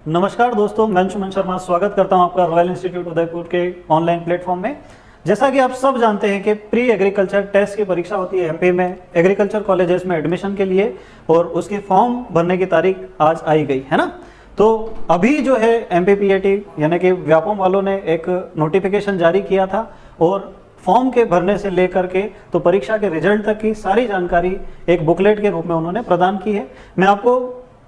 नमस्कार दोस्तों, मैं सुमन शर्मा स्वागत करता हूं आपका रॉयल इंस्टीट्यूट उदयपुर के ऑनलाइन प्लेटफॉर्म में। जैसा कि आप सब जानते हैं कि प्री एग्रीकल्चर टेस्ट की परीक्षा होती है एमपी में एग्रीकल्चर कॉलेजेस में एडमिशन के लिए, और उसकी फॉर्म भरने की तारीख आज आई गई है ना। तो अभी जो है एमपीपीएटी यानी कि व्यापम वालों ने एक नोटिफिकेशन जारी किया था, और फॉर्म के भरने से लेकर के तो परीक्षा के रिजल्ट तक की सारी जानकारी एक बुकलेट के रूप में उन्होंने प्रदान की है। मैं आपको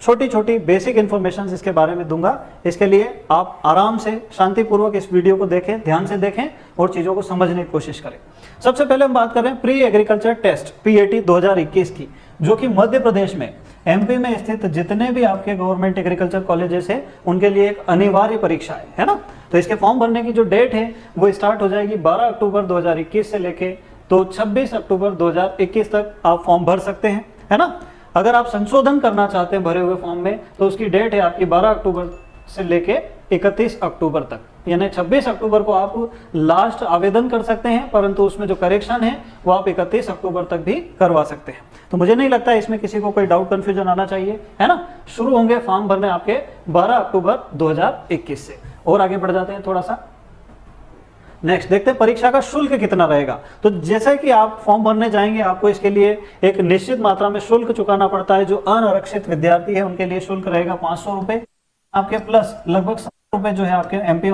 छोटी छोटी बेसिक इन्फॉर्मेशन इसके बारे में दूंगा। इसके लिए आप आराम से शांतिपूर्वक इस वीडियो को देखें, ध्यान से देखें और चीज़ों को समझने की कोशिश करें। सबसे पहले हम बात कर रहे हैं प्री एग्रीकल्चर टेस्ट पीएटी 2021 की, जो कि मध्य प्रदेश में एमपी में स्थित जितने भी आपके गवर्नमेंट एग्रीकल्चर कॉलेजेस है उनके लिए एक अनिवार्य परीक्षा है ना। तो इसके फॉर्म भरने की जो डेट है वो स्टार्ट हो जाएगी 12 अक्टूबर 2021 से लेके तो 26 अक्टूबर 2021 तक आप फॉर्म भर सकते हैं, है ना। अगर आप संशोधन करना चाहते हैं भरे हुए फॉर्म में तो उसकी डेट है आपकी 12 अक्टूबर से लेके 31 अक्टूबर तक, यानी 26 अक्टूबर को आप लास्ट आवेदन कर सकते हैं, परंतु उसमें जो करेक्शन है वो आप 31 अक्टूबर तक भी करवा सकते हैं। तो मुझे नहीं लगता इसमें किसी को कोई डाउट कंफ्यूजन आना चाहिए, है ना। शुरू होंगे फॉर्म भरने आपके 12 अक्टूबर 2021 से। और आगे बढ़ जाते हैं थोड़ा सा, नेक्स्ट देखते हैं परीक्षा का शुल्क कितना रहेगा। तो जैसे कि आप फॉर्म भरने जाएंगे आपको इसके लिए एक निश्चित मात्रा में शुल्क चुकाना पड़ता है। जो अनारक्षित विद्यार्थी है उनके लिए शुल्क रहेगा 500 रुपए आपके, प्लस लगभग 100 रुपए जो है आपके एमपी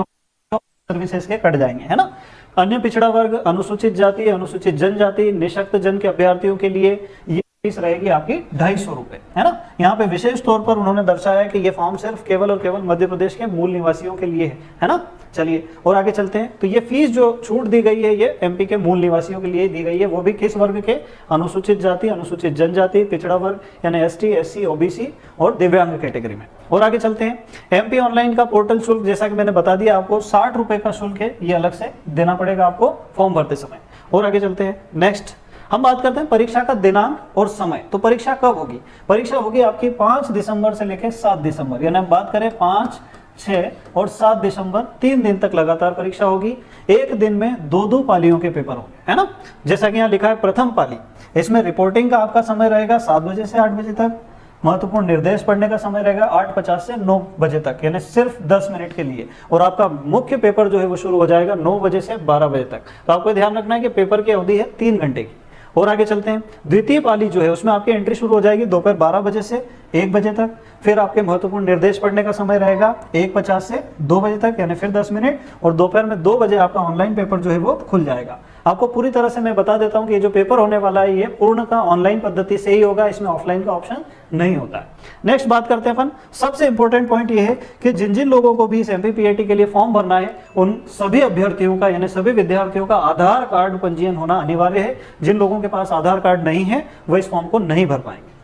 सर्विसेज के कट जाएंगे, है ना। अन्य पिछड़ा वर्ग, अनुसूचित जाति, अनुसूचित जनजाति, निःशक्त जन के अभ्यर्थियों के लिए ये फीस रहेगी आपकी 250 रुपए, है ना। यहाँ पे विशेष तौर पर उन्होंने दर्शाया है कि ये फॉर्म सिर्फ केवल और केवल मध्य प्रदेश के मूल निवासियों के लिए है ना। चलिए और आगे चलते हैं। तो ये फीस जो छूट दी गई है ये एमपी के मूल निवासियों के लिए दी गई है, वो भी किस वर्ग के? अनुसूचित जाति, अनुसूचित जनजाति, पिछड़ा वर्ग यानी एसटी, एससी, ओबीसी और दिव्यांग कैटेगरी में। और आगे चलते हैं। एमपी ऑनलाइन का पोर्टल शुल्क जैसा कि मैंने बता दिया आपको 60 रुपए का शुल्क है, ये अलग से देना पड़ेगा आपको फॉर्म भरते समय। और आगे चलते हैं। नेक्स्ट हम बात करते हैं परीक्षा का दिनांक और समय। तो परीक्षा कब होगी? परीक्षा होगी आपकी 5 दिसंबर से लेकर 7 दिसंबर, यानी हम बात करें 5, 6 और 7 दिसंबर, 3 दिन तक लगातार परीक्षा होगी। एक दिन में 2-2 पालियों के पेपर होंगे, है ना। जैसा कि यहाँ लिखा है प्रथम पाली, इसमें रिपोर्टिंग का आपका समय रहेगा 7 बजे से 8 बजे तक। महत्वपूर्ण निर्देश पढ़ने का समय रहेगा 8:50 से 9 बजे तक, यानी सिर्फ 10 मिनट के लिए। और आपका मुख्य पेपर जो है वो शुरू हो जाएगा 9 बजे से 12 बजे तक। तो आपको ध्यान रखना है कि पेपर की अवधि है 3 घंटे की। और आगे चलते हैं। द्वितीय पाली जो है उसमें आपकी एंट्री शुरू हो जाएगी दोपहर 12 बजे से 1 बजे तक। फिर आपके महत्वपूर्ण निर्देश पढ़ने का समय रहेगा 1:50 से 2 बजे तक, यानी फिर 10 मिनट। और दोपहर में 2 बजे आपका ऑनलाइन पेपर जो है वो खुल जाएगा। आपको पूरी तरह से मैं बता देता हूं कि ये जो पेपर होने वाला है ये पूर्ण का ऑनलाइन पद्धति से ही होगा, इसमें ऑफलाइन का ऑप्शन नहीं होता है। नेक्स्ट बात करते हैं अपन। सबसे इंपॉर्टेंट पॉइंट ये है कि जिन जिन लोगों को भी इस एमपीपीएटी के लिए फॉर्म भरना है उन सभी अभ्यर्थियों का यानी सभी विद्यार्थियों का आधार कार्ड पंजीयन होना अनिवार्य है। जिन लोगों के पास आधार कार्ड नहीं है वो इस फॉर्म को नहीं भर पाएंगे।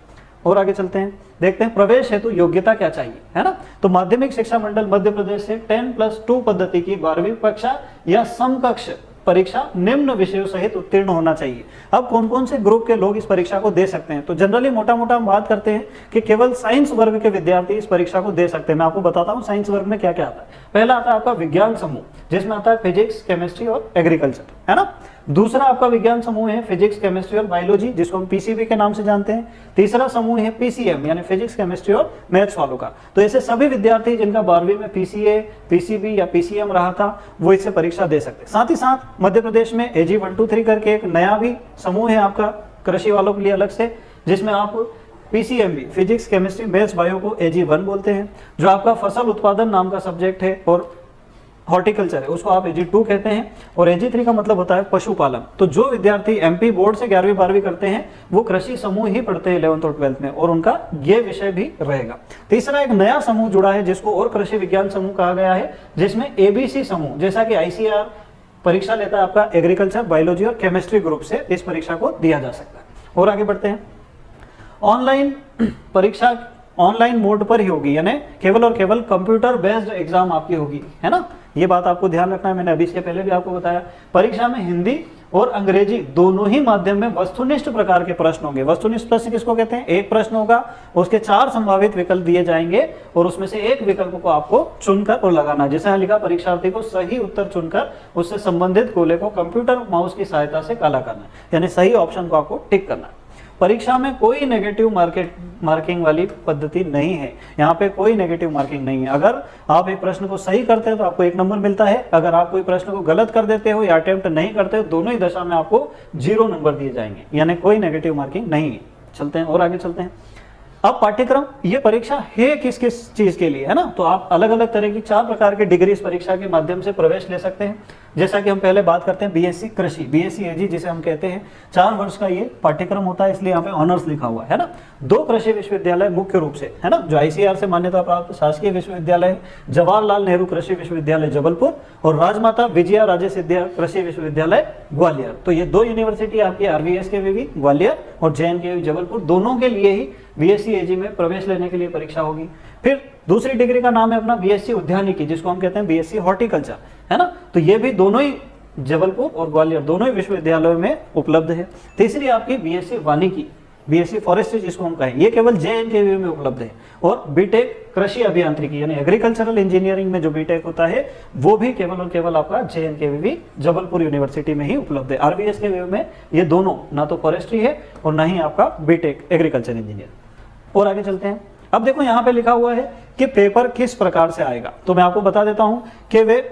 और आगे चलते हैं, देखते हैं प्रवेश हेतु योग्यता क्या चाहिए, है ना। तो माध्यमिक शिक्षा मंडल मध्य प्रदेश से 10+2 पद्धति की 12वीं कक्षा या समकक्ष परीक्षा निम्न विषयों सहित उत्तीर्ण होना चाहिए। अब कौन कौन से ग्रुप के लोग इस परीक्षा को दे सकते हैं? तो जनरली मोटा मोटा हम बात करते हैं कि केवल साइंस वर्ग के विद्यार्थी इस परीक्षा को दे सकते हैं। मैं आपको बताता हूँ साइंस वर्ग में क्या क्या आता है। पहला आता है आपका विज्ञान समूह, जिसमें आता है फिजिक्स, केमिस्ट्री और एग्रीकल्चर, है ना। दूसरा आपका विज्ञान समूह है फिजिक्स, केमिस्ट्री और बायोलॉजी, जिसको हम पीसीबी के नाम से जानते हैं। तीसरा समूह है पीसीएम यानी फिजिक्स, केमिस्ट्री और मैथ्स वालों का। तो ऐसे सभी विद्यार्थी जिनका 12वीं में पीसीए, पीसीबी या पीसीएम रहा था वो इससे परीक्षा दे सकते हैं। साथ ही साथ मध्य प्रदेश में एजी 1, 2, 3 करके एक नया भी समूह है आपका कृषि वालों के लिए अलग से, जिसमें आप PCMB physics, chemistry, maths, bio को एजी 1 बोलते हैं। जो आपका फसल उत्पादन नाम का सब्जेक्ट है और हॉर्टिकल्चर है उसको आप एजी 2 कहते हैं। और एजी 3 का मतलब होता है पशुपालन। तो जो विद्यार्थी एमपी बोर्ड से 11वीं 12वीं करते हैं वो कृषि समूह ही पढ़ते हैं 11th और 12th में, और उनका ये विषय भी रहेगा। तीसरा एक नया समूह जुड़ा है जिसको और कृषि विज्ञान समूह कहा गया है, जिसमें एबीसी समूह, जैसा कि आईसीआर परीक्षा लेता है आपका एग्रीकल्चर, बायोलॉजी और केमिस्ट्री ग्रुप से इस परीक्षा को दिया जा सकता है। और आगे बढ़ते हैं। ऑनलाइन परीक्षा ऑनलाइन मोड पर ही होगी, यानी केवल और केवल कंप्यूटर बेस्ड एग्जाम आपकी होगी, है ना। ये बात आपको ध्यान रखना है, मैंने अभी इसके पहले भी आपको बताया। परीक्षा में हिंदी और अंग्रेजी दोनों ही माध्यम में वस्तुनिष्ठ प्रकार के प्रश्न होंगे। वस्तुनिष्ठ प्रश्न किसको कहते हैं? एक प्रश्न होगा, उसके 4 संभावित विकल्प दिए जाएंगे और उसमें से एक विकल्प को आपको चुनकर और लगाना। जैसे यहाँ लिखा, परीक्षार्थी को सही उत्तर चुनकर उससे संबंधित गोले को कंप्यूटर माउस की सहायता से काला करना, यानी सही ऑप्शन को आपको टिक करना। परीक्षा में कोई नेगेटिव मार्किंग वाली पद्धति नहीं है, यहाँ पे कोई नेगेटिव मार्किंग नहीं है। अगर आप एक प्रश्न को सही करते हो तो आपको 1 नंबर मिलता है, अगर आप कोई प्रश्न को गलत कर देते हो या अटेम्प्ट नहीं करते हो, दोनों ही दशा में आपको 0 नंबर दिए जाएंगे, यानी कोई नेगेटिव मार्किंग नहीं है। चलते हैं और आगे चलते हैं। अब पाठ्यक्रम, ये परीक्षा है किस किस चीज के लिए, है ना, तो आप अलग अलग तरह की 4 प्रकार की डिग्री इस परीक्षा के माध्यम से प्रवेश ले सकते हैं। जैसा कि हम पहले बात करते हैं बीएससी कृषि, बीएससी एजी जिसे हम कहते हैं, 4 वर्ष का ये पाठ्यक्रम होता है, इसलिए यहाँ पे ऑनर्स लिखा हुआ है ना। 2 कृषि विश्वविद्यालय मुख्य रूप से, है ना, जो आईसीएआर से मान्यता प्राप्त शासकीय विश्वविद्यालय, जवाहरलाल नेहरू कृषि विश्वविद्यालय जबलपुर और राजमाता विजया राजे सिंधिया कृषि विश्वविद्यालय ग्वालियर। तो ये 2 यूनिवर्सिटी आपकी आरवीएस के भी ग्वालियर और जेएनकेयू जबलपुर, दोनों के लिए ही बीएससी एजी में प्रवेश लेने के लिए परीक्षा होगी। फिर दूसरी डिग्री का नाम है अपना बीएससी उद्यानिकी, जिसको हम कहते हैं बीएससी हॉर्टिकल्चर, है ना, तो ये भी दोनों ही जबलपुर और ग्वालियर दोनों ही विश्वविद्यालयों में उपलब्ध है। तीसरी आपकी बीएससी वानिकी, बीएससी फॉरेस्ट्री जिसको हम कहें, ये केवल जेएनकेयू में उपलब्ध है। और बीटेक कृषि अभियांत्रिकी यानी एग्रीकल्चरल इंजीनियरिंग में जो बीटेक होता है वो भी केवल और केवल आपका जेएनकेयू जबलपुर यूनिवर्सिटी में ही उपलब्ध है। आरबीएस के व्यू में ये दोनों ना तो फॉरेस्ट्री है और ना ही आपका बीटेक एग्रीकल्चर इंजीनियर। और आगे चलते हैं। अब देखो यहाँ पे लिखा हुआ है कि पेपर किस प्रकार से आएगा, तो मैं आपको बता देता हूं कि वे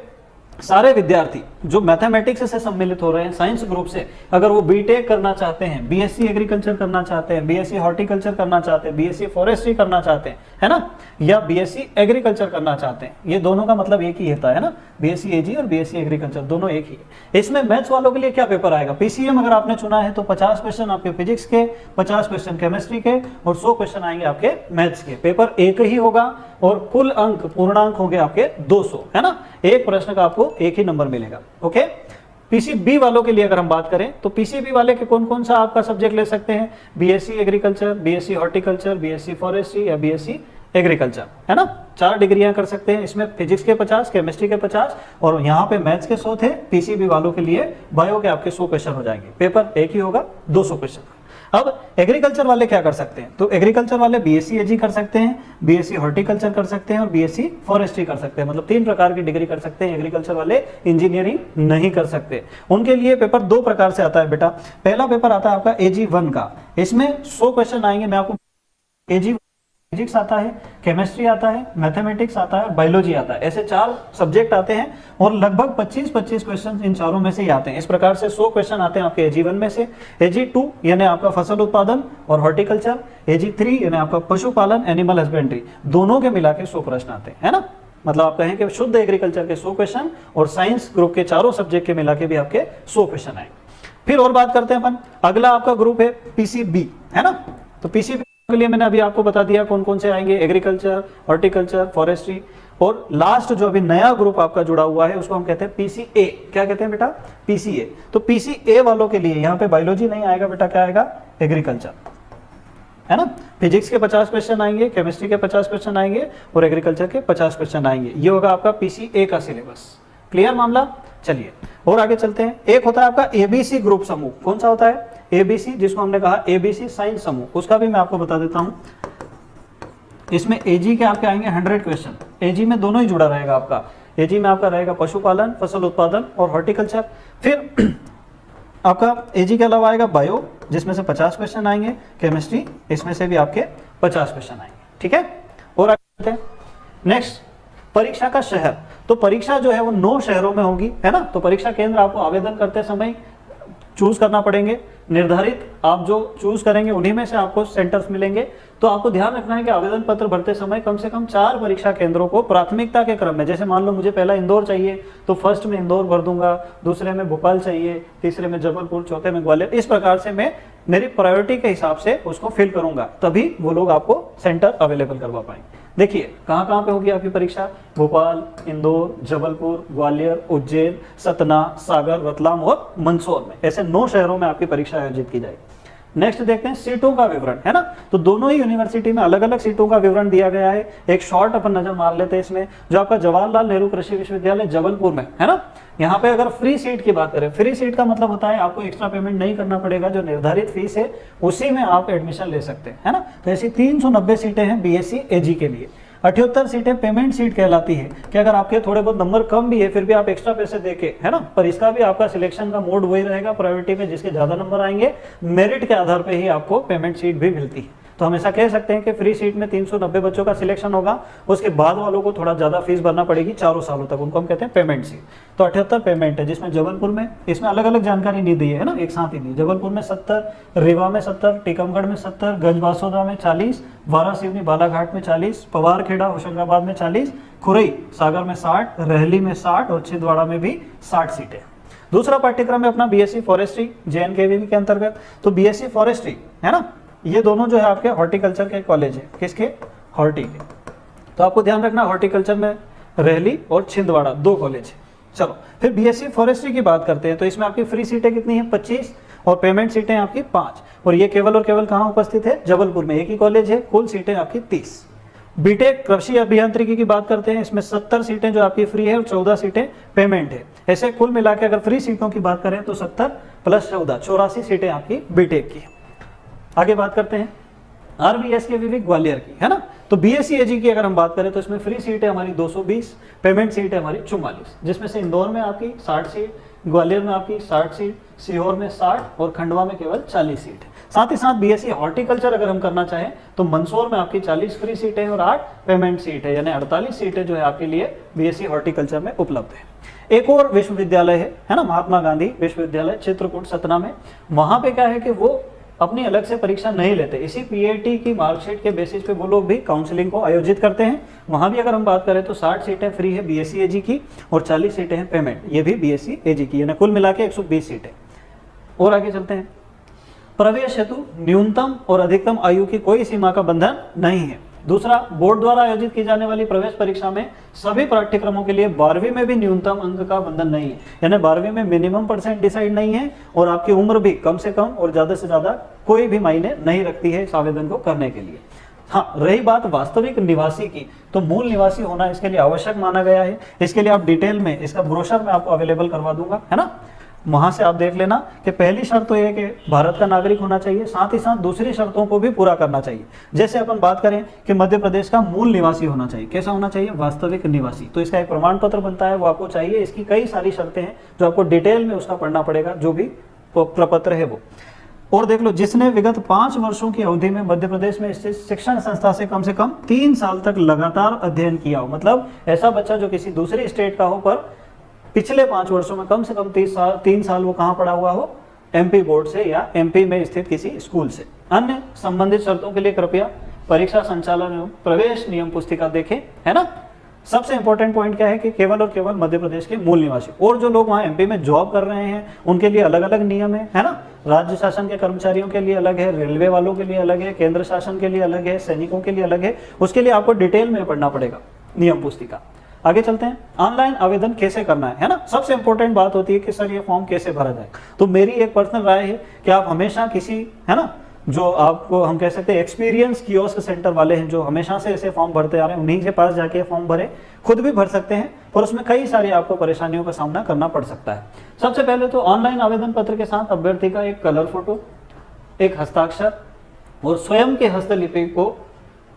सारे विद्यार्थी जो मैथमेटिक्स से सम्मिलित हो रहे हैं साइंस ग्रुप से, अगर वो बीटेक करना चाहते हैं, बीएससी एग्रीकल्चर करना चाहते हैं, बीएससी हॉर्टिकल्चर करना चाहते हैं, बीएससी फॉरेस्ट्री करना चाहते हैं, है ना, या बीएससी एग्रीकल्चर करना चाहते हैं, ये दोनों का मतलब एक ही होता है ना, बीएससी एजी और बीएससी एग्रीकल्चर दोनों एक ही है। इसमें मैथ्स वालों के लिए क्या पेपर आएगा, पीसीएम अगर आपने चुना है तो 50 क्वेश्चन आपके फिजिक्स के, 50 क्वेश्चन केमिस्ट्री के और 100 क्वेश्चन आएंगे आपके मैथ्स के। पेपर एक ही होगा और कुल अंक पूर्णांक होंगे आपके 200, है ना, एक प्रश्न का आपको एक ही नंबर मिलेगा। ओके, पीसीबी वालों के लिए अगर हम बात करें तो पीसीबी वाले के कौन कौन सा आपका सब्जेक्ट ले सकते हैं, BSc agriculture, BSc horticulture, BSc forestry या बीएससी एग्रीकल्चर, है ना, 4 डिग्रियां कर सकते हैं। इसमें फिजिक्स के 50, केमिस्ट्री के 50 और यहाँ पे मैथ्स के 100 थे। पीसीबी वालों के लिए बायो के आपके 100 क्वेश्चन हो जाएंगे, पेपर एक ही होगा, 200 क्वेश्चन। अब एग्रीकल्चर वाले क्या कर सकते हैं, तो एग्रीकल्चर वाले बीएससी एजी कर सकते हैं, बीएससी हॉर्टिकल्चर कर सकते हैं और बीएससी फॉरेस्ट्री कर सकते हैं, मतलब 3 प्रकार की डिग्री कर सकते हैं। एग्रीकल्चर वाले इंजीनियरिंग नहीं कर सकते। उनके लिए पेपर 2 प्रकार से आता है बेटा। पहला पेपर आता है आपका एजी 1 का, इसमें 100 क्वेश्चन आएंगे। मैं आपको एजी फिजिक्स आता है, केमिस्ट्री आता है, मैथमेटिक्स आता है और बायोलॉजी आता है, ऐसे 4 सब्जेक्ट आते हैं और लगभग 25-25 क्वेश्चन इन चारों में से ही आते हैं। इस प्रकार से 100 क्वेश्चन आते हैं आपके एजी 1 में से। एजी 2 यानी आपका फसल उत्पादन और हॉर्टिकल्चर, एजी 3 यानी आपका पशुपालन एनिमल हस्बेंड्री, दोनों के मिला के 100 प्रश्न आते हैं, है ना, मतलब आप कहें कि शुद्ध एग्रीकल्चर के 100 क्वेश्चन और साइंस ग्रुप के चारों सब्जेक्ट के मिला के भी आपके 100 क्वेश्चन आएंगे। फिर और बात करते हैं अपन, अगला आपका ग्रुप है पीसीबी, है ना, तो पीसीबी के लिए मैंने अभी आपको बता दिया कौन कौन से आएंगे, एग्रीकल्चर, हॉर्टिकल्चर, फॉरेस्ट्री। और लास्ट जो अभी नया ग्रुप आपका जुड़ा हुआ है उसको हम कहते हैं पीसीए। क्या कहते हैं बेटा, पीसीए। तो पीसीए वालों के लिए यहाँ पे बायोलॉजी नहीं आएगा बेटा, क्या आएगा, एग्रीकल्चर, है ना, फिजिक्स के 50 क्वेश्चन आएंगे, केमिस्ट्री के 50 क्वेश्चन आएंगे और एग्रीकल्चर के 50 क्वेश्चन आएंगे। ये होगा आपका पीसीए का सिलेबस। क्लियर मामला, चलिए और आगे चलते हैं। एक होता है आपका एबीसी ग्रुप समूह, कौन सा होता है, एबीसी, जिसको हमने कहा एबीसी साइंस समूह, उसका भी मैं आपको बता देता हूं। इसमें एजी के आपके आएंगे 100 क्वेश्चन, एजी में दोनों ही जुड़ा रहेगा आपका, एजी में आपका रहेगा पशुपालन, फसल उत्पादन और हॉर्टिकल्चर। फिर आपका एजी के अलावा आएगा बायो, जिसमें से 50 क्वेश्चन आएंगे, केमिस्ट्री, इसमें से भी आपके 50 क्वेश्चन आएंगे, ठीक है। और आगे चलते हैं। नेक्स्ट, परीक्षा का शहर, तो परीक्षा जो है वो 9 शहरों में होगी, है ना, तो परीक्षा केंद्र आपको आवेदन करते समय चूज करना पड़ेंगे, निर्धारित आप जो चूज करेंगे उन्हीं में से आपको सेंटर्स मिलेंगे। तो आपको ध्यान रखना है कि आवेदन पत्र भरते समय कम से कम 4 परीक्षा केंद्रों को प्राथमिकता के क्रम में, जैसे मान लो मुझे पहला इंदौर चाहिए तो फर्स्ट में इंदौर भर दूंगा, दूसरे में भोपाल चाहिए, तीसरे में जबलपुर, चौथे में ग्वालियर, इस प्रकार से मैं मेरी प्रायोरिटी के हिसाब से उसको फिल करूंगा, तभी वो लोग आपको सेंटर अवेलेबल करवा पाएंगे। देखिए कहां कहां पे होगी आपकी परीक्षा, भोपाल, इंदौर, जबलपुर, ग्वालियर, उज्जैन, सतना, सागर, रतलाम और मंदसौर में, ऐसे 9 शहरों में आपकी परीक्षा आयोजित की जाएगी। नेक्स्ट देखते हैं सीटों का विवरण, है ना, तो दोनों ही यूनिवर्सिटी में अलग अलग सीटों का विवरण दिया गया है। एक शॉर्ट अपन नजर मार लेते हैं इसमें, जो आपका जवाहरलाल नेहरू कृषि विश्वविद्यालय जबलपुर में, है ना, यहाँ पे अगर फ्री सीट की बात करें, फ्री सीट का मतलब होता है आपको एक्स्ट्रा पेमेंट नहीं करना पड़ेगा, जो निर्धारित फीस है उसी में आप एडमिशन ले सकते हैं, है ना। तो ऐसी 390 सीटें हैं बीएससी एजी के लिए। 78 सीटें पेमेंट सीट कहलाती है कि अगर आपके थोड़े बहुत नंबर कम भी है फिर भी आप एक्स्ट्रा पैसे देके, है ना, पर इसका भी आपका सिलेक्शन का मोड वही रहेगा प्रायोरिटी में, जिसके ज्यादा नंबर आएंगे मेरिट के आधार पे ही आपको पेमेंट सीट भी मिलती है। तो हमेशा कह सकते हैं कि फ्री सीट में 390 बच्चों का सिलेक्शन होगा, उसके बाद वालों को थोड़ा ज्यादा फीस भरना पड़ेगी 4 सालों तक, उनको हम कहते हैं पेमेंट सीट। तो 78 पेमेंट है, जिसमें जबलपुर में, इसमें अलग अलग जानकारी नहीं दी है ना, एक साथ ही दी। जबलपुर में 70, रीवा में 70, टीकमगढ़ में 70, गंजबासौदा में 40, वारासिवनी बालाघाट में 40, पवारखेड़ा होशंगाबाद में 40, खुरई सागर में 60, रहली में 60 और छिंदवाड़ा में भी 60 सीटें। दूसरा पाठ्यक्रम है अपना बीएससी फॉरेस्ट्री JNKVB के अंतर्गत। तो बीएससी फॉरेस्ट्री, है ना, ये दोनों जो है आपके हॉर्टिकल्चर के कॉलेज है, किसके, हॉर्टी के। तो आपको ध्यान रखना हॉर्टिकल्चर में रहली और छिंदवाड़ा 2 कॉलेज है। चलो फिर बीएससी फॉरेस्ट्री की बात करते हैं। तो इसमें आपकी फ्री सीटें कितनी है, 25, और पेमेंट सीटें आपकी 5, और ये केवल और केवल कहाँ उपस्थित है, जबलपुर में, एक ही कॉलेज है। कुल सीटें आपकी 30। बीटेक कृषि अभियांत्रिकी की बात करते हैं, इसमें 70 सीटें जो आपकी फ्री है और 14 सीटें पेमेंट है। ऐसे कुल मिला के अगर फ्री सीटों की बात करें तो 70 + 14 84 सीटें आपकी बीटेक की। आगे बात करते हैं RVSKVB ग्वालियर की, है ना। तो BSc AG की अगर हम बात करें तो इसमें फ्री सीट है हमारी 220, पेमेंट सीट है हमारी 44, जिसमें से इंदौर में आपकी 60 सीट, ग्वालियर में आपकी 60 सीट, सीहोर में 60 और खंडवा में केवल 40 सीट है। साथ ही साथ BSc हॉर्टिकल्चर अगर हम करना चाहें तो मंदसौर में आपकी 40 फ्री सीटें और 8 पेमेंट सीट है, यानी 48 सीटें जो है आपके लिए BSc हॉर्टिकल्चर में उपलब्ध है। एक और विश्वविद्यालय है ना, महात्मा गांधी विश्वविद्यालय चित्रकूट सतना में। वहां पे क्या है कि वो अपनी अलग से परीक्षा नहीं लेते, इसी PAT की मार्कशीट के बेसिस पे वो लोग भी काउंसलिंग को आयोजित करते हैं। वहां भी अगर हम बात करें तो 60 सीटें फ्री है BSc AG की और 40 सीटें हैं पेमेंट, ये भी BSc AG की, यानी कुल मिला के 120 सीटें। और आगे चलते हैं। प्रवेश हेतु न्यूनतम और अधिकतम आयु की कोई सीमा का बंधन नहीं है। दूसरा, बोर्ड द्वारा आयोजित की जाने वाली प्रवेश परीक्षा में सभी पाठ्यक्रमों के लिए 12वीं में भी न्यूनतम अंक का बंधन नहीं है, यानी 12वीं में मिनिमम % डिसाइड नहीं है, और आपकी उम्र भी कम से कम और ज्यादा से ज्यादा कोई भी मायने नहीं रखती है इस आवेदन को करने के लिए। हाँ, रही बात वास्तविक निवासी की, तो मूल निवासी होना इसके लिए आवश्यक माना गया है। इसके लिए आप डिटेल में इसका ब्रोशर मैं आपको अवेलेबल करवा दूंगा, है ना, वहां से आप देख लेना कि पहली शर्त तो यह है कि भारत का नागरिक होना चाहिए, साथ ही साथ दूसरी शर्तों को भी पूरा करना चाहिए। जैसे अपन बात करें कि मध्य प्रदेश का मूल निवासी होना चाहिए, कैसा होना चाहिए, वास्तविक निवासी, तो इसका एक प्रमाण पत्र बनता है, वो आपको चाहिए। इसकी कई सारी शर्तें हैं जो आपको डिटेल में उसका पढ़ना पड़ेगा, जो भी प्रपत्र है वो। और देख लो, जिसने विगत 5 वर्षों की अवधि में मध्य प्रदेश में स्थित शिक्षण संस्था से कम 3 साल तक लगातार अध्ययन किया हो, मतलब ऐसा बच्चा जो किसी दूसरी स्टेट का हो पर पिछले 5 वर्षों में कम से कम 3 साल वो कहाँ पढ़ा हुआ हो, MP बोर्ड से या MP में स्थित किसी स्कूल से। अन्य संबंधित शर्तों के लिए कृपया परीक्षा संचालन एवं प्रवेश नियम पुस्तिका देखें, है ना। सबसे इंपॉर्टेंट पॉइंट क्या है कि केवल और केवल मध्य प्रदेश के मूल निवासी, और जो लोग वहाँ MP में जॉब कर रहे हैं उनके लिए अलग अलग नियम है ना। राज्य शासन के कर्मचारियों के लिए अलग है, रेलवे वालों के लिए अलग है, केंद्र शासन के लिए अलग है, सैनिकों के लिए अलग है, उसके लिए आपको डिटेल में पढ़ना पड़ेगा नियम पुस्तिका। आगे चलते हैं, ऑनलाइन आवेदन कैसे करना है ना। सबसे इंपॉर्टेंट बात होती है कि सर ये फॉर्म कैसे भरा जाए। तो मेरी एक पर्सनल राय है कि आप हमेशा किसी, है ना, जो आपको हम कह सकते हैं एक्सपीरियंस कियोस्क सेंटर वाले हैं, जो हमेशा से ऐसे फॉर्म भरते आ रहे हैं, उन्हीं के पास जाके फॉर्म भरे। खुद भी भर सकते हैं, पर उसमें कई सारी आपको परेशानियों का सामना करना पड़ सकता है। सबसे पहले तो ऑनलाइन आवेदन पत्र के साथ अभ्यर्थी का एक कलर फोटो, एक हस्ताक्षर और स्वयं के हस्तलिपि को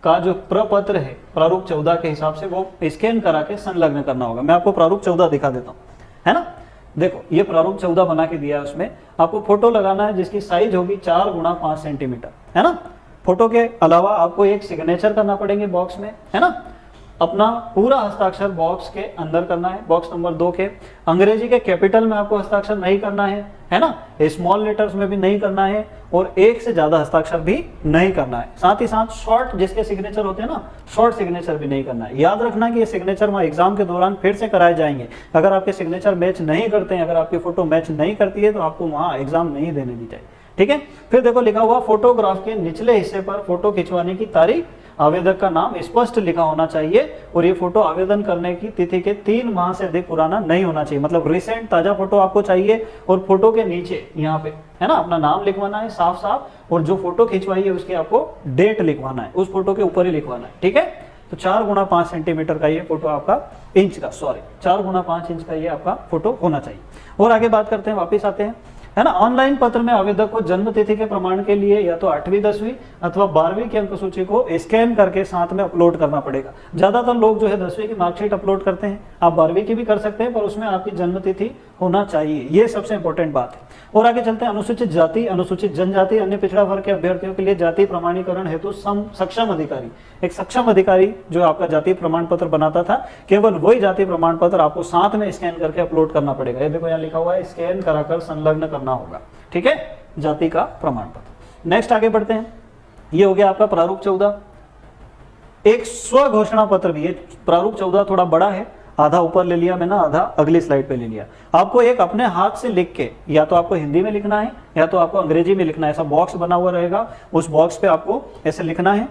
का जो प्रपत्र है प्रारूप 14 के हिसाब से वो स्कैन करा के संलग्न करना होगा। मैं आपको प्रारूप 14 दिखा देता हूँ, है ना। देखो, ये प्रारूप 14 बना के दिया है, उसमें आपको फोटो लगाना है जिसकी साइज होगी 4 × 5 सेंटीमीटर, है ना। फोटो के अलावा आपको एक सिग्नेचर करना पड़ेंगे बॉक्स में, है ना। अपना पूरा हस्ताक्षर बॉक्स के अंदर करना है, बॉक्स नंबर 2 के। अंग्रेजी के कैपिटल में आपको हस्ताक्षर नहीं करना है ना, स्मॉल लेटर्स में भी नहीं करना है, और एक से ज्यादा हस्ताक्षर भी नहीं करना है। साथ ही साथ शॉर्ट जिसके सिग्नेचर होते हैं ना, शॉर्ट सिग्नेचर भी नहीं करना है। याद रखना कि ये सिग्नेचर वहाँ एग्जाम के दौरान फिर से कराए जाएंगे। अगर आपके सिग्नेचर मैच नहीं करते हैं, अगर आपकी फोटो मैच नहीं करती है, तो आपको वहाँ एग्जाम नहीं देने दी जाए, ठीक है। फिर देखो लिखा हुआ फोटोग्राफ के निचले हिस्से पर फोटो खिंचवाने की तारीख, आवेदक का नाम स्पष्ट लिखा होना चाहिए, और ये फोटो आवेदन करने की तिथि के 3 माह से अधिक पुराना नहीं होना चाहिए, मतलब रिसेंट ताजा फोटो आपको चाहिए। और फोटो के नीचे यहाँ पे, है ना, अपना नाम लिखवाना है साफ साफ, और जो फोटो खिंचवाई है उसकी आपको डेट लिखवाना है, उस फोटो के ऊपर ही लिखवाना है, ठीक है। तो 4 × 5 सेंटीमीटर का ये फोटो आपका, 4 × 5 इंच का ये आपका फोटो होना चाहिए। और आगे बात करते हैं, वापिस आते हैं। है ना। ऑनलाइन पत्र में आवेदक को जन्म तिथि के प्रमाण के लिए या तो 8वीं 10वीं अथवा 12वीं की अंक सूची को स्कैन करके साथ में अपलोड करना पड़ेगा। ज्यादातर लोग जो है 10वीं की मार्कशीट अपलोड करते हैं, आप 12वीं की भी कर सकते हैं, पर उसमें आपकी जन्म तिथि होना चाहिए, ये सबसे इंपॉर्टेंट बात है। और आगे चलते हैं, अनुसूचित जाति, अनुसूचित जनजाति, अन्य पिछड़ा वर्ग के अभ्यर्थियों के लिए जाति प्रमाणीकरण हेतु सक्षम अधिकारी, एक सक्षम अधिकारी जो आपका जाति प्रमाण पत्र बनाता था, केवल वही जाति प्रमाण पत्र आपको साथ में स्कैन करके अपलोड करना पड़ेगा। ये देखो यहाँ लिखा हुआ है, स्कैन कराकर संलग्न करना होगा, ठीक है, जाति का प्रमाण पत्र। नेक्स्ट आगे बढ़ते हैं, ये हो गया आपका प्रारूप 14। एक स्व घोषणा पत्र भी, ये प्रारूप 14 थोड़ा बड़ा है, आधा ऊपर ले लिया मैंने, आधा अगली स्लाइड पे ले लिया। आपको एक अपने हाथ से लिख के, या तो आपको हिंदी में लिखना है या तो आपको अंग्रेजी में लिखना है, ऐसा बॉक्स बना हुआ रहेगा, उस बॉक्स पे आपको ऐसे लिखना है,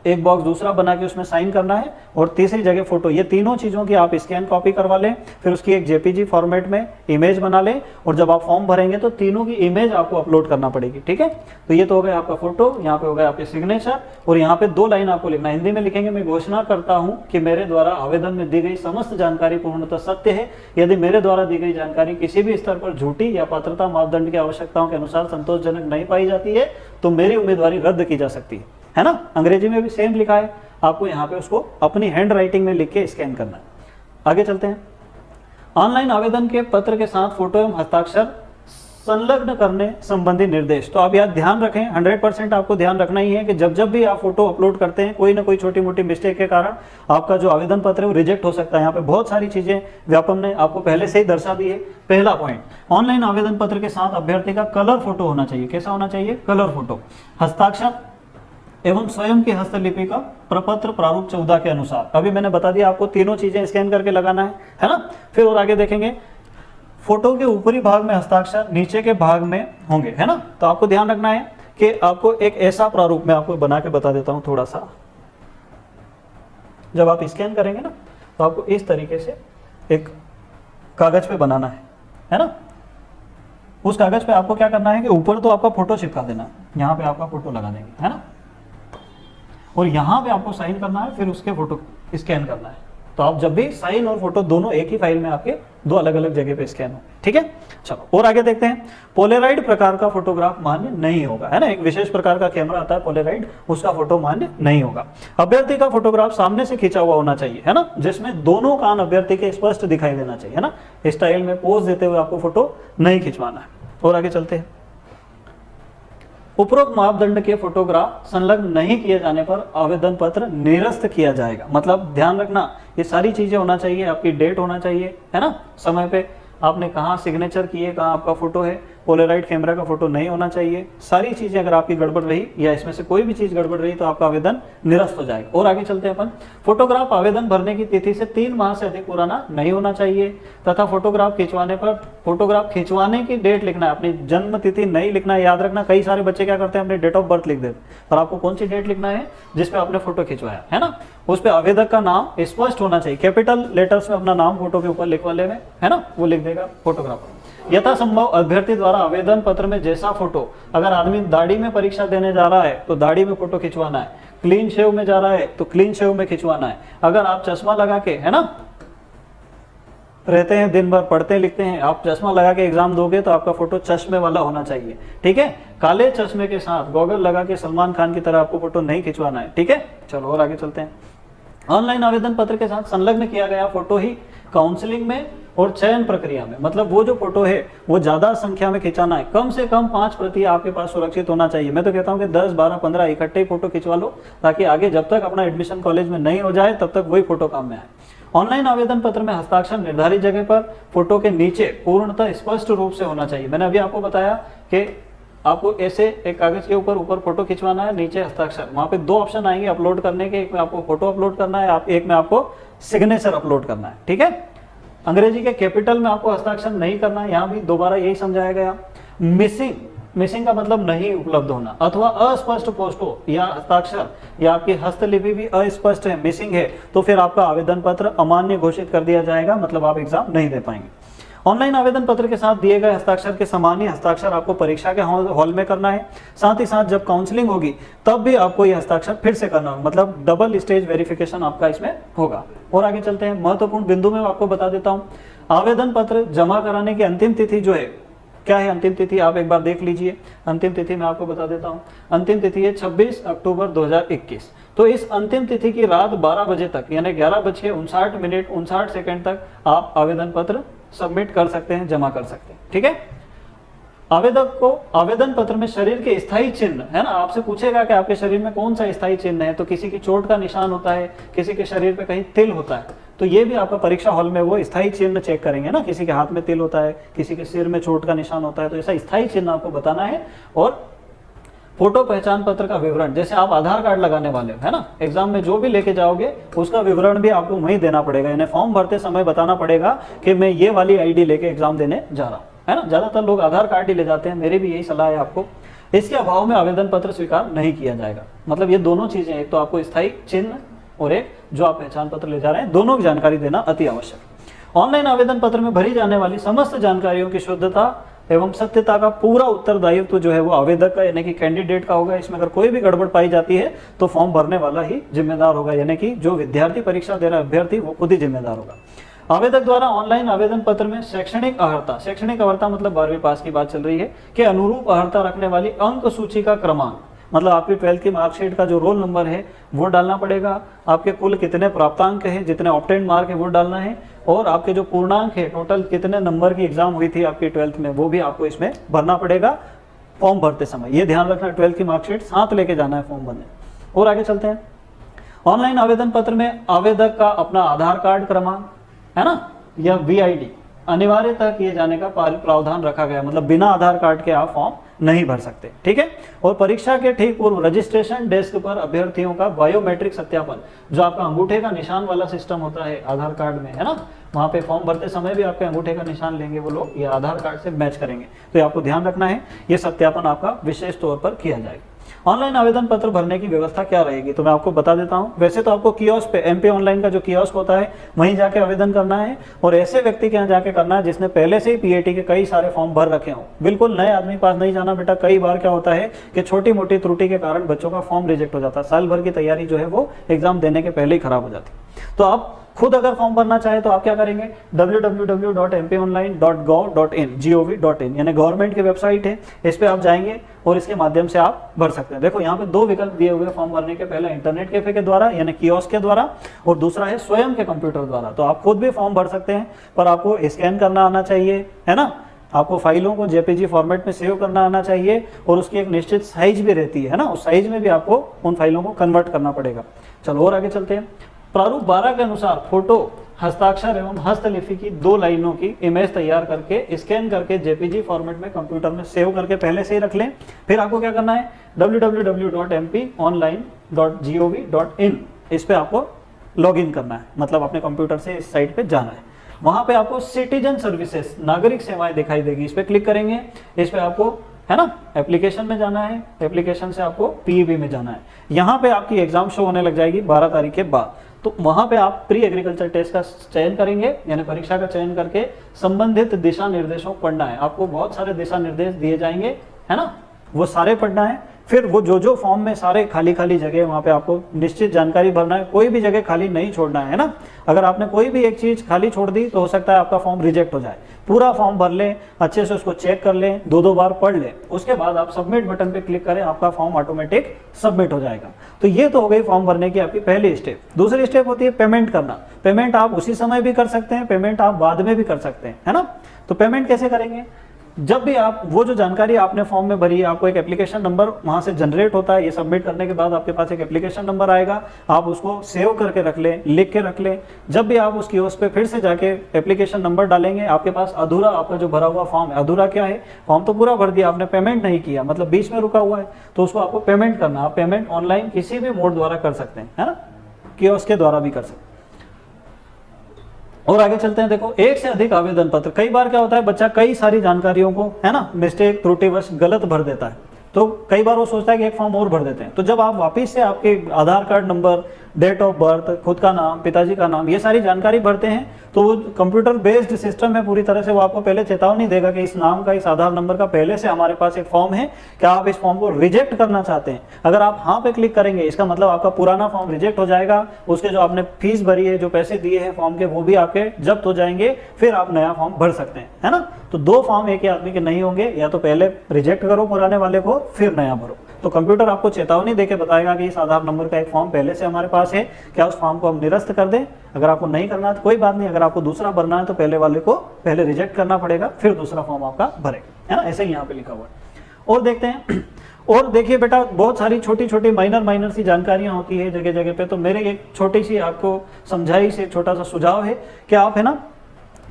एक बॉक्स दूसरा बना के उसमें साइन करना है, और तीसरी जगह फोटो। ये तीनों चीजों की आप स्कैन कॉपी करवा लें, फिर उसकी एक जेपीजी फॉर्मेट में इमेज बना लें, और जब आप फॉर्म भरेंगे तो तीनों की इमेज आपको अपलोड करना पड़ेगी, ठीक है। तो ये तो हो गया आपका फोटो, यहाँ पे हो गया आपके सिग्नेचर, और यहाँ पे 2 लाइन आपको लिखना है। हिंदी में लिखेंगे, मैं घोषणा करता हूँ कि मेरे द्वारा आवेदन में दी गई समस्त जानकारी पूर्णतः सत्य है। यदि मेरे द्वारा दी गई जानकारी किसी भी स्तर पर झूठी या पात्रता मापदंड की आवश्यकताओं के अनुसार संतोषजनक नहीं पाई जाती है तो मेरी उम्मीदवारी रद्द की जा सकती है ना। अंग्रेजी में भी सेम लिखा है, आपको यहाँ पे उसको अपनी हैंड राइटिंग में लिख के स्कैन करना है। आगे चलते हैं, ऑनलाइन आवेदन के पत्र के साथ फोटो एवं हस्ताक्षर संलग्न करने संबंधी निर्देश। तो आप यार ध्यान रखें, 100% आपको ध्यान रखना ही है कि जब भी आप फोटो अपलोड करते हैं, कोई ना कोई छोटी मोटी मिस्टेक के कारण आपका जो आवेदन पत्र है वो रिजेक्ट हो सकता है। यहाँ पे बहुत सारी चीजें व्यापम ने आपको पहले से ही दर्शा दी है। पहला पॉइंट, ऑनलाइन आवेदन पत्र के साथ अभ्यर्थी का कलर फोटो होना चाहिए। कैसा होना चाहिए? Colour photo. हस्ताक्षर एवं स्वयं की हस्तलिपि का प्रपत्र प्रारूप 14 के अनुसार। अभी मैंने बता दिया आपको तीनों चीजें स्कैन करके लगाना है ना। फिर और आगे देखेंगे, फोटो के ऊपरी भाग में हस्ताक्षर नीचे के भाग में होंगे, है ना। तो आपको ध्यान रखना है कि आपको एक ऐसा प्रारूप में आपको बना के बता देता हूं थोड़ा सा। जब आप स्कैन करेंगे ना तो आपको इस तरीके से एक कागज पे बनाना है ना। उस कागज पे आपको क्या करना है कि ऊपर तो आपका फोटो चिपका देना, यहाँ पे आपका फोटो लगा देंगे, है ना, और यहाँ पे आपको साइन करना है, फिर उसके फोटो स्कैन करना है। तो आप जब भी साइन और फोटो दोनों एक ही फाइल में आपके 2 अलग अलग जगह पे स्कैन हो, ठीक है। चलो और आगे देखते हैं, पोलराइड प्रकार का फोटोग्राफ मान्य नहीं होगा, है ना। एक विशेष प्रकार का कैमरा आता है पोलराइड, उसका फोटो मान्य नहीं होगा। अभ्यर्थी का फोटोग्राफ सामने से खींचा हुआ होना चाहिए, है ना, जिसमें दोनों कान अभ्यर्थी के स्पष्ट दिखाई देना चाहिए, है ना। स्टाइल में पोज देते हुए आपको फोटो नहीं खिंचवाना है। और आगे चलते हैं, उपरोक्त मापदंड के फोटोग्राफ संलग्न नहीं किए जाने पर आवेदन पत्र निरस्त किया जाएगा। मतलब ध्यान रखना, ये सारी चीजें होना चाहिए, आपकी डेट होना चाहिए, है ना, समय पे आपने कहाँ सिग्नेचर किए, कहाँ आपका फोटो है, पोलराइड कैमरा का फोटो नहीं होना चाहिए। सारी चीजें अगर आपकी गड़बड़ रही या इसमें से कोई भी चीज गड़बड़ रही तो आपका आवेदन निरस्त हो जाएगा। और आगे चलते हैं अपन, फोटोग्राफ आवेदन भरने की तिथि से 3 माह से अधिक पुराना नहीं होना चाहिए तथा फोटोग्राफ खिंचवाने पर फोटोग्राफ खिंचवाने की डेट लिखना है, अपनी जन्म तिथि नहीं लिखना है। याद रखना, कई सारे बच्चे क्या करते हैं, अपने डेट ऑफ बर्थ लिख देते, पर आपको कौन सी डेट लिखना है जिसपे आपने फोटो खिंचवाया, है ना। उस पर आवेदक का नाम स्पष्ट होना चाहिए, कैपिटल लेटर्स में अपना नाम फोटो के ऊपर लिखवा लेना, है ना, वो लिख देगा फोटोग्राफर। यथासंभव अभ्यर्थी द्वारा आवेदन पत्र में जैसा फोटो, अगर आदमी दाढ़ी में परीक्षा देने जा रहा है तो दाढ़ी में फोटो खिंचवाना है, क्लीन शेव में जा रहा है तो क्लीन शेव में खिंचवाना है। अगर आप चश्मा लगा के, है ना, रहते हैं, दिन भर पढ़ते लिखते हैं, आप चश्मा लगा के एग्जाम दोगे तो आपका फोटो चश्मे वाला होना चाहिए, ठीक है। काले चश्मे के साथ गॉगल लगा के सलमान खान की तरह आपको फोटो नहीं खिंचवाना है, ठीक है। चलो और आगे चलते हैं, ऑनलाइन आवेदन पत्र के साथ संलग्न किया गया फोटो ही काउंसलिंग में और चयन प्रक्रिया में, मतलब वो जो फोटो है वो ज्यादा संख्या में खिंचाना है, कम से कम 5 प्रति आपके पास सुरक्षित होना चाहिए। मैं तो कहता हूं कि 10, 12, 15 इकट्ठे ही फोटो खिंचवा लो, ताकि आगे जब तक अपना एडमिशन कॉलेज में नहीं हो जाए तब तक वही फोटो काम में आए। ऑनलाइन आवेदन पत्र में हस्ताक्षर निर्धारित जगह पर फोटो के नीचे पूर्णतः स्पष्ट रूप से होना चाहिए। मैंने अभी आपको बताया कि आपको ऐसे एक कागज के ऊपर फोटो खिंचवाना है, नीचे हस्ताक्षर, वहां पे 2 ऑप्शन आएंगे अपलोड करने के, एक में आपको फोटो अपलोड करना है, एक में आपको सिग्नेचर अपलोड करना है, ठीक है। अंग्रेजी के कैपिटल में आपको हस्ताक्षर नहीं करना है, यहाँ भी दोबारा यही समझाया गया। मिसिंग का मतलब नहीं उपलब्ध होना, अथवा अस्पष्ट फोटो या हस्ताक्षर या आपकी हस्तलिपि भी अस्पष्ट है, मिसिंग है, तो फिर आपका आवेदन पत्र अमान्य घोषित कर दिया जाएगा, मतलब आप एग्जाम नहीं दे पाएंगे। ऑनलाइन आवेदन पत्र के साथ दिए गए हस्ताक्षर के समान ही हस्ताक्षर आपको परीक्षा के हॉल में करना है। साथ ही साथ जब काउंसलिंग होगी तब भी आपको यह हस्ताक्षर फिर से करना होगा, मतलब डबल स्टेज वेरिफिकेशन आपका इसमें होगा। और आगे चलते हैं, महत्वपूर्ण बिंदु में आपको बता देता हूं, आवेदन पत्र जमा कराने की अंतिम तिथि जो है क्या है अंतिम तिथि आप एक बार देख लीजिए। अंतिम तिथि मैं आपको बता देता हूँ, अंतिम तिथि है 26 अक्टूबर 2021। तो इस अंतिम तिथि की रात 12 बजे तक यानी 11:59 तक आप आवेदन पत्र सबमिट कर सकते हैं, जमा कर सकते हैं। ठीक है, आवेदक को आवेदन पत्र में शरीर के स्थायी चिन्ह है ना, आपसे पूछेगा कि आपके शरीर में कौन सा स्थायी चिन्ह है, तो किसी की चोट का निशान होता है, किसी के शरीर पे कहीं तिल होता है, तो ये भी आपका परीक्षा हॉल में वो स्थायी चिन्ह चेक करेंगे ना, किसी के हाथ में तिल होता है, किसी के सिर में चोट का निशान होता है, तो ऐसा स्थायी चिन्ह आपको बताना है। और फोटो पहचान पत्र का विवरण, जैसे आप आधार कार्ड लगाने वाले हो है ना, एग्जाम में जो भी लेके जाओगे उसका विवरण भी आपको वहीं देना पड़ेगा, यानी फॉर्म भरते समय बताना पड़ेगा कि मैं ये वाली आईडी लेके एग्जाम देने जा रहा हूँ, है ना। ज्यादातर लोग आधार कार्ड ही ले जाते हैं, मेरी भी यही सलाह है आपको। इसके अभाव में आवेदन पत्र स्वीकार नहीं किया जाएगा। मतलब ये दोनों चीजें, एक तो आपको स्थायी चिन्ह और एक जो आप पहचान पत्र ले जा रहे हैं, दोनों की जानकारी देना अति आवश्यक। ऑनलाइन आवेदन पत्र में भरी जाने वाली समस्त जानकारियों की शुद्धता एवं सत्यता का पूरा उत्तरदायित्व जो है वो आवेदक का यानी कि कैंडिडेट का होगा। इसमें अगर कोई भी गड़बड़ पाई जाती है तो फॉर्म भरने वाला ही जिम्मेदार होगा, यानी कि जो विद्यार्थी परीक्षा दे रहा है अभ्यर्थी वो खुद ही जिम्मेदार होगा। आवेदक द्वारा ऑनलाइन आवेदन पत्र में शैक्षणिक अर्हता मतलब 12वीं पास की बात चल रही है, के अनुरूप अर्हता रखने वाली अंक सूची का क्रमांक, मतलब आपकी 12th की मार्कशीट का जो रोल नंबर है वो डालना पड़ेगा, आपके कुल कितने प्राप्तांक है, जितने ऑब्टेन्ड मार्क है वो डालना है, और आपके जो पूर्णांक है, टोटल कितने नंबर की एग्जाम हुई थी आपकी 12th में, वो भी आपको इसमें भरना पड़ेगा फॉर्म भरते समय। ये ध्यान रखना, 12th की मार्कशीट साथ लेके जाना है फॉर्म भरने। और आगे चलते हैं। ऑनलाइन आवेदन पत्र में आवेदक का अपना आधार कार्ड क्रमांक है ना, या VID अनिवार्यता किए जाने का प्रावधान रखा गया, मतलब बिना आधार कार्ड के आप फॉर्म नहीं भर सकते। ठीक है, और परीक्षा के ठीक पूर्व रजिस्ट्रेशन डेस्क पर अभ्यर्थियों का बायोमेट्रिक सत्यापन, जो आपका अंगूठे का निशान वाला सिस्टम होता है आधार कार्ड में है ना, वहां पे फॉर्म भरते समय भी आपके अंगूठे का निशान लेंगे वो लोग, ये आधार कार्ड से मैच करेंगे, तो ये आपको ध्यान रखना है, ये सत्यापन आपका विशेष तौर पर किया जाएगा। ऑनलाइन आवेदन पत्र भरने की व्यवस्था क्या रहेगी, तो मैं आपको बता देता हूं। वैसे तो आपको कियोस्क पे MP ऑनलाइन का जो कियोस्क होता है वहीं जाके आवेदन करना है, और ऐसे व्यक्ति के यहाँ जाके करना है जिसने पहले से ही PAT के कई सारे फॉर्म भर रखे हों। बिल्कुल नए आदमी पास नहीं जाना बेटा। कई बार क्या होता है कि छोटी मोटी त्रुटि के कारण बच्चों का फॉर्म रिजेक्ट हो जाता है, साल भर की तैयारी जो है वो एग्जाम देने के पहले ही खराब हो जाती है। तो आप खुद अगर फॉर्म भरना चाहे तो आप क्या करेंगे, www.mponline.gov.in यानी गवर्नमेंट की वेबसाइट है, इस पे आप जाएंगे और इसके माध्यम से आप भर सकते हैं। देखो यहाँ पे दो विकल्प दिए हुए फॉर्म भरने के, पहला इंटरनेट कैफे के द्वारा यानी कियोस्क के द्वारा, और दूसरा है स्वयं के कंप्यूटर द्वारा। तो आप खुद भी फॉर्म भर सकते हैं, पर आपको स्कैन करना आना चाहिए, है ना, आपको फाइलों को JPG फॉर्मेट में सेव करना आना चाहिए, और उसकी एक निश्चित साइज भी रहती है ना, उस साइज में भी आपको उन फाइलों को कन्वर्ट करना पड़ेगा। चलो और आगे चलते हैं। प्रारूप 12 के अनुसार फोटो, हस्ताक्षर एवं हस्तलिपि की 2 लाइनों की इमेज तैयार करके स्कैन करके JPG फॉर्मेट में कंप्यूटर में सेव करके पहले से ही रख लें। फिर आपको क्या करना है, www.mponline.gov.in इस पे आपको लॉगिन करना है, मतलब अपने कंप्यूटर से इस साइट पे जाना है। वहां पे आपको सिटीजन सर्विसेज नागरिक सेवाएं दिखाई देगी, इस पे क्लिक करेंगे। इस पे आपको है ना एप्लीकेशन में जाना है, एप्लीकेशन से आपको PEB में जाना है। यहाँ पे आपकी एग्जाम शो होने लग जाएगी 12 तारीख के बाद। तो वहां पे आप प्री एग्रीकल्चर टेस्ट का चयन करेंगे, यानी परीक्षा का चयन करके संबंधित दिशा निर्देशों को पढ़ना है। आपको बहुत सारे दिशा निर्देश दिए जाएंगे, है ना, वो सारे पढ़ना है। फिर वो जो फॉर्म में सारे खाली खाली जगह वहां पे आपको निश्चित जानकारी भरना है, कोई भी जगह खाली नहीं छोड़ना है ना। अगर आपने कोई भी एक चीज खाली छोड़ दी तो हो सकता है आपका फॉर्म रिजेक्ट हो जाए। पूरा फॉर्म भर लें, अच्छे से उसको चेक कर लें, 2-2 बार पढ़ लें, उसके बाद आप सबमिट बटन पे क्लिक करें, आपका फॉर्म ऑटोमेटिक सबमिट हो जाएगा। तो ये तो हो गई फॉर्म भरने की आपकी पहली स्टेप। दूसरी स्टेप होती है पेमेंट करना। पेमेंट आप उसी समय भी कर सकते हैं, पेमेंट आप बाद में भी कर सकते हैं, है ना। तो पेमेंट कैसे करेंगे, जब भी आप वो जो जानकारी आपने फॉर्म में भरी है, आपको एक एप्लीकेशन नंबर वहां से जनरेट होता है। ये सबमिट करने के बाद आपके पास एक एप्लीकेशन नंबर आएगा, आप उसको सेव करके रख लें, लिख के रख लें। जब भी आप उस कियोस्क पे फिर से जाके एप्लीकेशन नंबर डालेंगे, आपके पास अधूरा आपका जो भरा हुआ फॉर्म है, अधूरा क्या है, फॉर्म तो पूरा भर दिया, आपने पेमेंट नहीं किया, मतलब बीच में रुका हुआ है, तो उसको आपको पेमेंट करना। आप पेमेंट ऑनलाइन किसी भी मोड द्वारा कर सकते हैं, है ना, कियोस्क के द्वारा भी कर सकते हैं। और आगे चलते हैं। देखो, एक से अधिक आवेदन पत्र, कई बार क्या होता है बच्चा कई सारी जानकारियों को, है ना, मिस्टेक त्रुटिवश गलत भर देता है, तो कई बार वो सोचता है कि एक फॉर्म और भर देते हैं। तो जब आप वापस से आपके Aadhaar card number, date of birth, खुद का नाम, पिताजी का नाम, ये सारी जानकारी भरते हैं तो कंप्यूटर बेस्ड सिस्टम है पूरी तरह से, वो आपको पहले चेतावनी देगा कि इस नाम का, इस आधार नंबर का पहले से हमारे पास एक फॉर्म है, क्या आप इस फॉर्म को रिजेक्ट करना चाहते हैं। अगर आप हाँ पे क्लिक करेंगे इसका मतलब आपका पुराना फॉर्म रिजेक्ट हो जाएगा, उसके जो आपने फीस भरी है, जो पैसे दिए हैं फॉर्म के, वो भी आपके जब्त हो जाएंगे, फिर आप नया फॉर्म भर सकते हैं, है ना। तो 2 फॉर्म एक ही आदमी के नहीं होंगे, या तो पहले रिजेक्ट करो पुराने वाले को फिर नया भरो। तो कंप्यूटर आपको चेतावनी देके बताएगा कि इस आधार नंबर का एक फॉर्म पहले से हमारे पास है, क्या उस फॉर्म को हम निरस्त कर दें। अगर आपको नहीं करना है तो कोई बात नहीं, अगर आपको दूसरा भरना है तो पहले वाले को पहले रिजेक्ट करना पड़ेगा, फिर दूसरा फॉर्म आपका भरेगा, है ना। ऐसे ही यहाँ पे लिखा हुआ है। और देखते हैं और देखिए बेटा, बहुत सारी छोटी छोटी माइनर सी जानकारियां होती है जगह जगह पे। तो मेरे एक छोटी सी आपको समझाई से छोटा सा सुझाव है कि आप, है ना,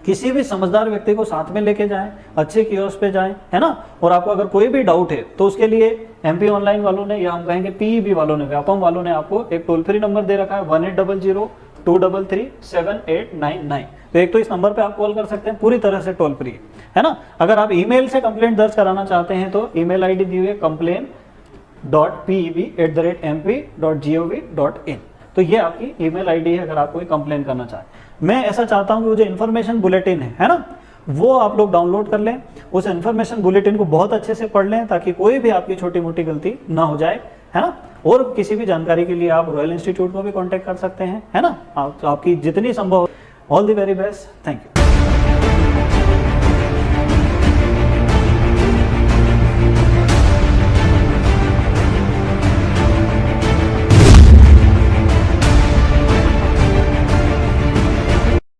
किसी भी समझदार व्यक्ति को साथ में लेके जाएं, अच्छे कियोस्क पे जाएं, है ना। और आपको अगर कोई भी डाउट है तो उसके लिए एमपी ऑनलाइन वालों ने, या हम कहेंगे पीईबी वालों ने, व्यापम वालों ने आपको एक टोल फ्री नंबर दे रखा है 1800-233-7899। तो एक तो इस नंबर पे आप कॉल कर सकते हैं, पूरी तरह से टोल फ्री है ना। अगर आप ईमेल से कंप्लेंट दर्ज कराना चाहते हैं तो ईमेल आईडी दी हुई है complain.peb@mp.gov.in। तो ये आपकी ईमेल आईडी है अगर आप कोई कंप्लेन करना चाहें। मैं ऐसा चाहता हूं कि वो जो इन्फॉर्मेशन बुलेटिन है ना, वो आप लोग डाउनलोड कर लें, उस इन्फॉर्मेशन बुलेटिन को बहुत अच्छे से पढ़ लें ताकि कोई भी आपकी छोटी मोटी गलती ना हो जाए, है ना। और किसी भी जानकारी के लिए आप रॉयल इंस्टीट्यूट को भी कांटेक्ट कर सकते हैं, है ना। आपकी जितनी संभव। All the very best, thank you.